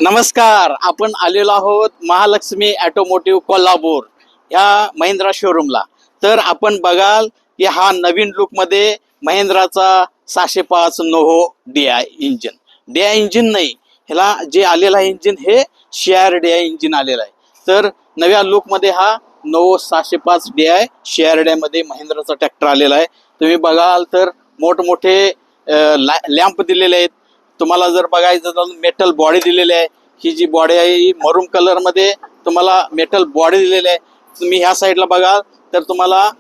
नमस्कार. आपण आलेलो आहोत महालक्ष्मी ऑटोमोटिव्ह कोल्हापूर या महिंद्रा शोरूमला. तर आपण बघाल की हा नवीन लुकमध्ये महिंद्राचा 605 नोहो DI इंजिन. DI इंजिन नाही, ह्याला जे आलेला इंजिन हे शेअर DI इंजिन आलेला आहे. तर नव्या लुकमध्ये हा नोहो 605 DI शेअर मध्ये महिंद्राचा ट्रॅक्टर आलेला आहे. तुम्ही बघाल तर मोठमोठे लॅम्प दिलेले आहेत. तुम्हाला जर बघायचं तर मेटल बॉडी दिलेली आहे. ही जी बॉडी आहे ही मरून कलर मध्ये तुम्हाला मेटल बॉडी दिलेली आहे. तुम्ही ह्या साईडला बघाल तर तुम्हाला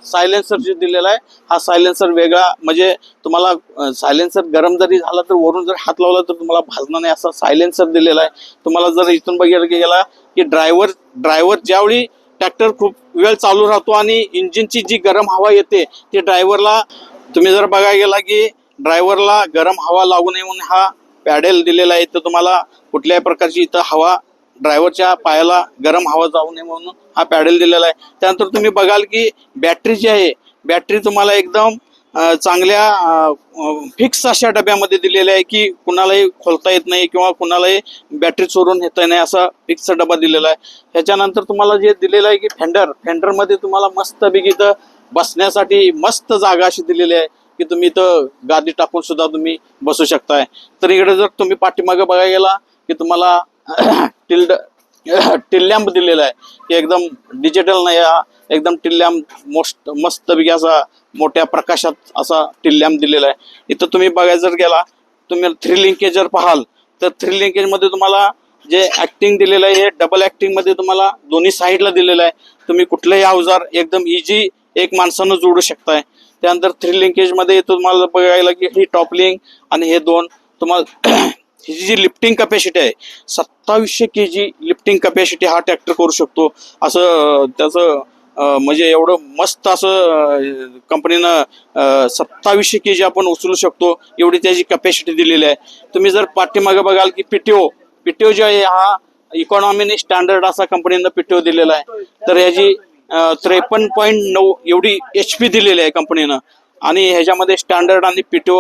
सायलेन्सर जे दिलेला आहे हा सायलेन्सर वेगळा, म्हणजे तुम्हाला सायलेन्सर गरम जरी झाला तर वरून जर हात लावला तर तुम्हाला भाजणार नाही असा सायलेन्सर दिलेला आहे. तुम्हाला जर इथून बघायला गेला की ड्रायव्हर ज्यावेळी ट्रॅक्टर खूप वेळ चालू राहतो आणि इंजिनची जी गरम हवा येते ती ड्रायव्हरला, तुम्ही जर बघायला गेला की ड्रायव्हरला गरम हवा लागू नये म्हणून हा पॅडेल दिलेला आहे. तर तुम्हाला कुठल्याही प्रकारची इथं हवा ड्रायव्हरच्या पायाला गरम हवा जाऊ नये म्हणून हा पॅडेल दिलेला आहे. त्यानंतर तुम्ही बघाल की बॅटरी जी आहे, बॅटरी तुम्हाला एकदम चांगल्या फिक्स अशा डब्यामध्ये दिलेल्या आहे की कुणालाही खोलता येत नाही किंवा कुणालाही बॅटरी चोरून येता नाही असा फिक्स डबा दिलेला आहे. ह्याच्यानंतर तुम्हाला जे दिलेलं आहे की फेंडरमध्ये तुम्हाला मस्तपैकी इथं बसण्यासाठी मस्त जागा अशी दिलेली आहे की तुम्ही इथं गादी टाकून सुद्धा तुम्ही बसू शकताय. तर इकडे जर तुम्ही पाठीमागे बघायला गेला की तुम्हाला टिल्लॅम्प दिलेला आहे की एकदम डिजिटल नाही, हा एकदम टिल्लॅम्प मस्तपैकी असा मोठ्या प्रकाशात असा टिल्लॅम्प दिलेला आहे. इथं तुम्ही बघायला जर गेला, तुम्ही 3 लिंकेज जर पाहाल तर 3 लिंकेज मध्ये तुम्हाला जे ऍक्टिंग दिलेलं आहे हे डबल ऍक्टिंग मध्ये तुम्हाला दोन्ही साईडला दिलेलं आहे. तुम्ही कुठलंही अवजार एकदम इझी एक माणसानं जोडू शकताय. त्यानंतर 3 लिंकेज मध्ये तुम्हाला बघायला की ही टॉप लिंक आणि हे दोन तुम्हाला ही जी लिफ्टिंग कॅपॅसिटी आहे 2700 kg लिफ्टिंग कॅपॅसिटी हा ट्रॅक्टर करू शकतो. असं त्याचं म्हणजे एवढं मस्त असं कंपनीनं 2700 kg आपण उचलू शकतो एवढी त्याची कॅपॅसिटी दिलेली आहे. तुम्ही जर पाठीमागे बघाल की पीटीओ जे आहे हा इकॉनॉमीने स्टँडर्ड असा कंपनीनं पीटीओ दिलेला आहे. तर ह्याची 53.9 एवढी HP दिलेली आहे कंपनीनं आणि ह्याच्यामध्ये स्टँडर्ड आणि पीटीओ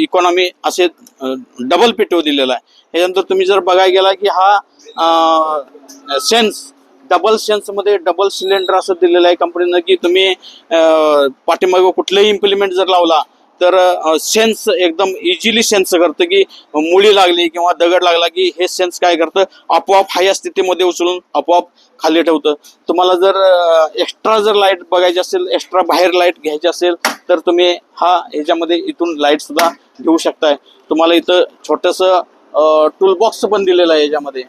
इकॉनॉमी असे डबल पीटीओ दिलेला आहे. ह्याच्यानंतर तुम्ही जर बघायला गेला की हा डबल सेन्स मध्ये डबल सिलेंडर असं दिलेलं आहे कंपनीनं की तुम्ही पाठीमागे कुठलंही इम्प्लिमेंट जर लावला तर सेन्स एकदम इझिली सेन्स करतं की मुळी लागली किंवा दगड लागला की हे सेन्स काय करतं, आपोआप हाय स्थितीमध्ये उचलून आपोआप खाली ठेवतं. तुम्हाला जर एक्स्ट्रा जर लाईट बघायची असेल, एक्स्ट्रा बाहेर लाईट घ्यायची असेल तर तुम्ही ह्याच्यामध्ये इथून लाईट सुद्धा घेऊ शकताय. तुम्हाला इथं छोटंसं टूल बॉक्स पण दिलेलं आहे. याच्यामध्ये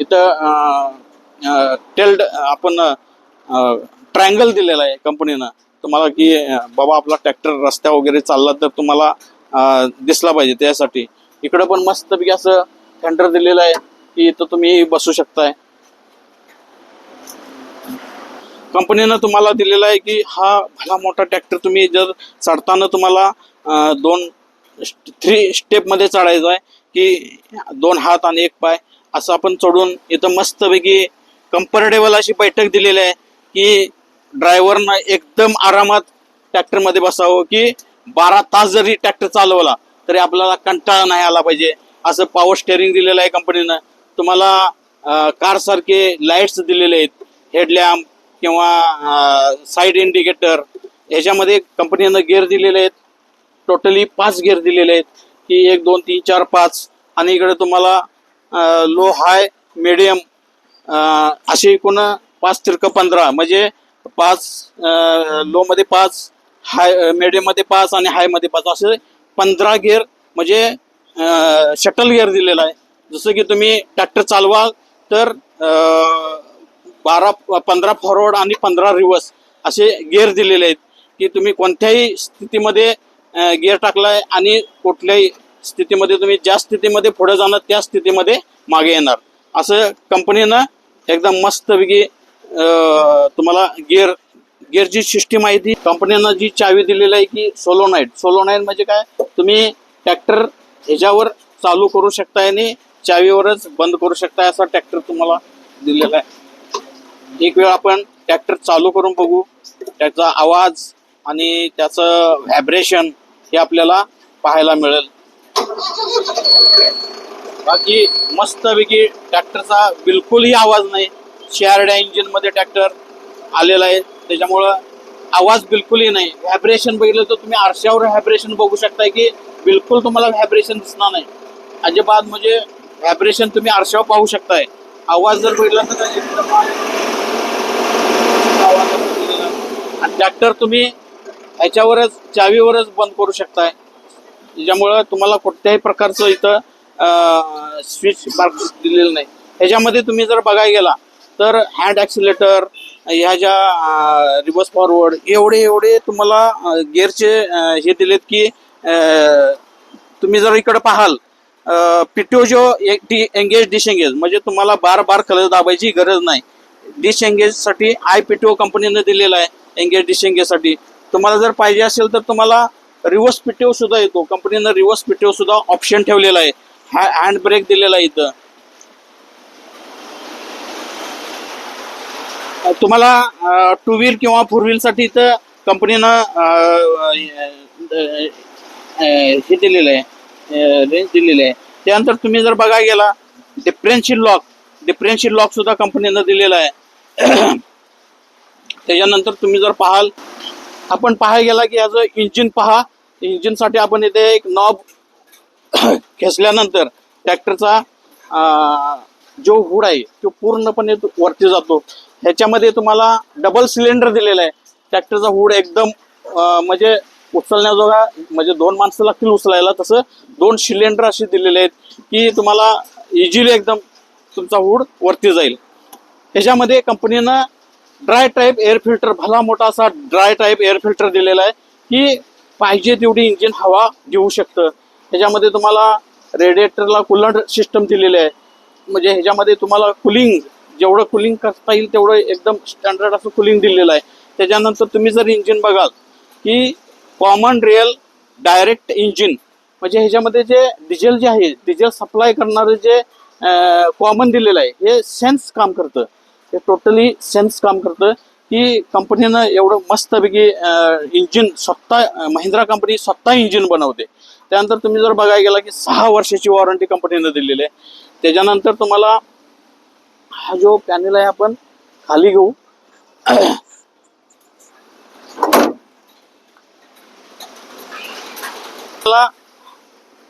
इथं टेल्ड आपण ट्रायंगल दिलेला आहे कंपनीनं तुम्हाला की बाबा आपला ट्रॅक्टर रस्त्या वगैरे चालला तर तुम्हाला दिसला पाहिजे त्यासाठी. इकडं पण मस्तपैकी असं फेंडर दिलेलं आहे की इथं तुम्ही बसू शकताय. कंपनीनं तुम्हाला दिलेला आहे की हा भला मोठा ट्रॅक्टर तुम्ही जर चढताना तुम्हाला 3 स्टेपमध्ये चढायचं आहे की 2 हात आणि 1 पाय असं आपण चढून इथं मस्तपैकी कम्फर्टेबल अशी बैठक दिलेली आहे की ड्रायव्हरनं एकदम आरामात ट्रॅक्टरमध्ये बसावं की 12 तास जरी ट्रॅक्टर चालवला तरी आपल्याला कंटाळा नाही आला पाहिजे असं पॉवर स्टेअरिंग दिलेलं आहे कंपनीनं. तुम्हाला कार सारखे लाईट्स दिलेले आहेत, हेडलॅम्प किंवा साईड इंडिकेटर. ह्याच्यामध्ये कंपनीनं गिअर दिलेले आहेत, टोटली 5 गिअर दिलेले आहेत की 1 2 3 4 5 आणि इकडे तुम्हाला लो हाय मिडियम असे एकूण 5 तिरकं 15 म्हणजे 5 लो मध्ये 5, हाय मिडियम मध्ये 5 आणि हाय मध्ये 5 असे 15 गिअर म्हणजे शटल गिअर दिलेला आहे. जसं की तुम्ही ट्रॅक्टर चालवाल तर 15 फॉरवर्ड आणि 15 रिव्हर्स असे गिअर दिलेले आहेत की तुम्ही कोणत्याही स्थितीमध्ये गिअर टाकलाय आणि कुठल्याही स्थितीमध्ये तुम्ही ज्या स्थितीमध्ये पुढे जाणार त्या स्थितीमध्ये मागे येणार असं कंपनीनं एकदम मस्तपैकी तुम्हाला गिअरची सिस्टीम आहे. ती कंपनीनं जी चावी दिलेली आहे की सोलोनाईट म्हणजे काय, तुम्ही ट्रॅक्टर ह्याच्यावर चालू करू शकताय आणि चावीवरच बंद करू शकताय असा ट्रॅक्टर तुम्हाला दिलेला आहे. एक वेळ आपण ट्रॅक्टर चालू करून बघू, त्याचा आवाज आणि त्याचं व्हायब्रेशन हे आपल्याला पाहायला मिळेल. बाकी मस्तपैकी ट्रॅक्टरचा बिलकुलही आवाज नाही. शेअर्ड इंजिन मध्ये ट्रॅक्टर आलेला आहे, त्याच्यामुळं आवाज बिलकुलही नाही. व्हायब्रेशन बघितलं तर तुम्ही आरशावर व्हायब्रेशन बघू शकताय की बिलकुल तुम्हाला व्हायब्रेशन दिसणार नाही अजिबात. म्हणजे व्हायब्रेशन तुम्ही आरशावर पाहू शकताय. आवाज जर बघितला तर एकदम आवाज दिलेला आहे. आणि ट्रॅक्टर तुम्ही ह्याच्यावरच चावीवरच बंद करू शकताय, त्याच्यामुळं तुम्हाला कुठल्याही प्रकारचं इथं स्विच मार्क्स दिलेलं नाही. ह्याच्यामध्ये तुम्ही जर बघायला गेला तर हँड ॲक्सिलेटर, ह्या ज्या रिव्हर्स फॉरवर्ड एवढे तुम्हाला गिअरचे हे दिलेत की तुम्ही जर इकडे पाहाल पीटीओ जो एंगेज डिसएंगेज, म्हणजे तुम्हाला बार कलर दाबायची गरज नाही. डिसएंगेजसाठी IPTO कंपनीने दिलेला आहे. एंगेज डिसएंगेजसाठी तुम्हाला जर पाहिजे असेल तर तुम्हाला रिव्हर्स पीटीओ सुद्धा येतो. कंपनीनं रिव्हर्स पीटीओ सुद्धा ऑप्शन ठेवलेला आहे. हँड ब्रेक दिलेला आहे इथं. तुम्हाला टू व्हील किंवा फोर व्हीलसाठी इथं कंपनीनं हे दिलेलं आहे, रेंज दिलेली आहे. त्यानंतर तुम्ही जर बघायला गेला डिफरेन्शियल लॉक सुद्धा कंपनीनं दिलेला आहे. त्याच्यानंतर तुम्ही जर पाहाल, आपण पाहायला गेला की याचं इंजिन पहा. इंजिनसाठी आपण इथे एक नॉब खेचल्यानंतर ट्रॅक्टरचा जो हुड आहे तो पूर्णपणे वरती जातो. ह्याच्यामध्ये तुम्हाला डबल सिलेंडर दिलेला आहे. ट्रॅक्टरचा हुड एकदम म्हणजे उचलण्याजोगा, म्हणजे 2 माणसं लागतील उचलायला, तसं 2 सिलेंडर असे दिलेले आहेत की तुम्हाला इझिली एकदम तुमचा हुड वरती जाईल. ह्याच्यामध्ये कंपनीनं ड्राय टाईप एअर फिल्टर, भला मोठा असा ड्राय टाईप एअर फिल्टर दिलेला आहे की पाहिजे तेवढी इंजिन हवा घेऊ शकतं. ह्याच्यामध्ये तुम्हाला रेडिएटरला कूलंट सिस्टम दिलेली आहे. म्हणजे ह्याच्यामध्ये तुम्हाला कुलिंग, जेवढं कुलिंग करता येईल तेवढं एकदम स्टँडर्ड असं कुलिंग दिलेलं आहे. त्याच्यानंतर तुम्ही जर इंजिन बघाल की कॉमन रिअल डायरेक्ट इंजिन, म्हणजे ह्याच्यामध्ये जे डिझेल जे आहे, डिझेल सप्लाय करणारे जे कॉमन दिलेलं आहे, हे सेन्स काम करतं. हे टोटली सेन्स काम करतं की कंपनीनं एवढं मस्तपैकी इंजिन स्वतः, महिंद्रा कंपनी स्वतः इंजिन बनवते. त्यानंतर तुम्ही जर बघायला गेला की 6 वर्षाची वॉरंटी कंपनीनं दिलेली आहे. त्याच्यानंतर तुम्हाला हा जो पॅनेल आहे आपण खाली घेऊ.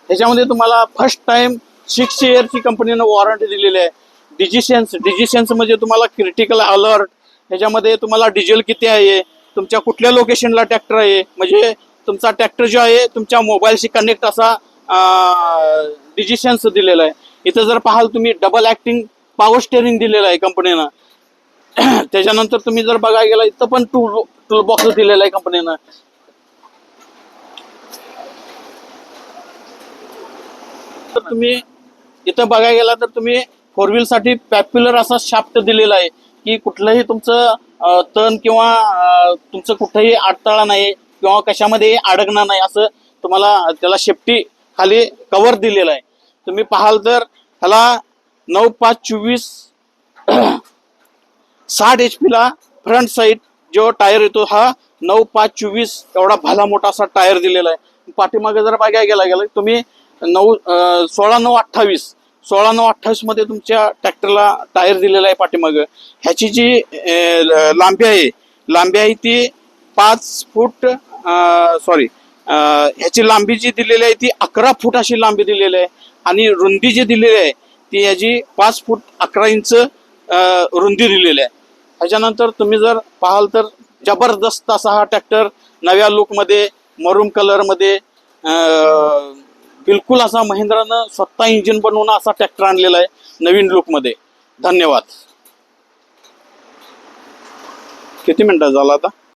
ह्याच्यामध्ये तुम्हाला फर्स्ट टाइम 6 इयरची कंपनीनं वॉरंटी दिलेली आहे. डिजिसेन्स म्हणजे तुम्हाला क्रिटिकल अलर्ट, ह्याच्यामध्ये तुम्हाला डिझेल किती आहे, तुमच्या कुठल्या लोकेशनला ट्रॅक्टर आहे, म्हणजे तुमचा ट्रॅक्टर जो आहे तुमच्या मोबाईलशी कनेक्ट असा डिजिसेन्स दिलेला आहे. इथं जर पाहाल तुम्ही डबल ॲक्टिंग पॉवर स्टेअरिंग दिलेलं आहे कंपनीनं. त्याच्यानंतर तुम्ही जर बघायला गेला इथं पण टूल बॉक्स दिलेला आहे कंपनीनं. तर तुम्ही इथं बघायला गेला तर तुम्ही 4 व्हीलसाठी पॉप्युलर असा शाफ्ट दिलेला आहे की कुठलंही तुमचं तण किंवा तुमचं कुठंही अडथळा नाही किंवा कशामध्ये अडकणार नाही, असं तुम्हाला त्याला सेफ्टी खाली कव्हर दिलेला आहे. तुम्ही पाहाल तर ह्याला 9.5-24 60 HP ला फ्रंट साईड जो टायर येतो हा 9.5-24 एवढा भला मोठा असा टायर दिलेला आहे. पाठीमागे जर बघायला गेला तुम्ही 16-9-28 मध्ये तुमच्या ट्रॅक्टरला टायर दिलेला आहे पाठीमागं. ह्याची जी लांबी आहे ती 5 फूट, ह्याची लांबी जी दिलेली आहे ती 11 फूट अशी लांबी दिलेली आहे. आणि रुंदी जी दिलेली आहे ती याची 5 फूट 11 इंच रुंदी दिलेली आहे. ह्याच्यानंतर तुम्ही जर पाहाल तर जबरदस्त असा हा ट्रॅक्टर नव्या लुकमध्ये, मरून कलरमध्ये, बिलकुल असा महिंद्रानं स्वतः इंजिन बनवून असा ट्रॅक्टर आणलेला आहे नवीन लुकमध्ये. धन्यवाद. किती मिनिटं झाला आता?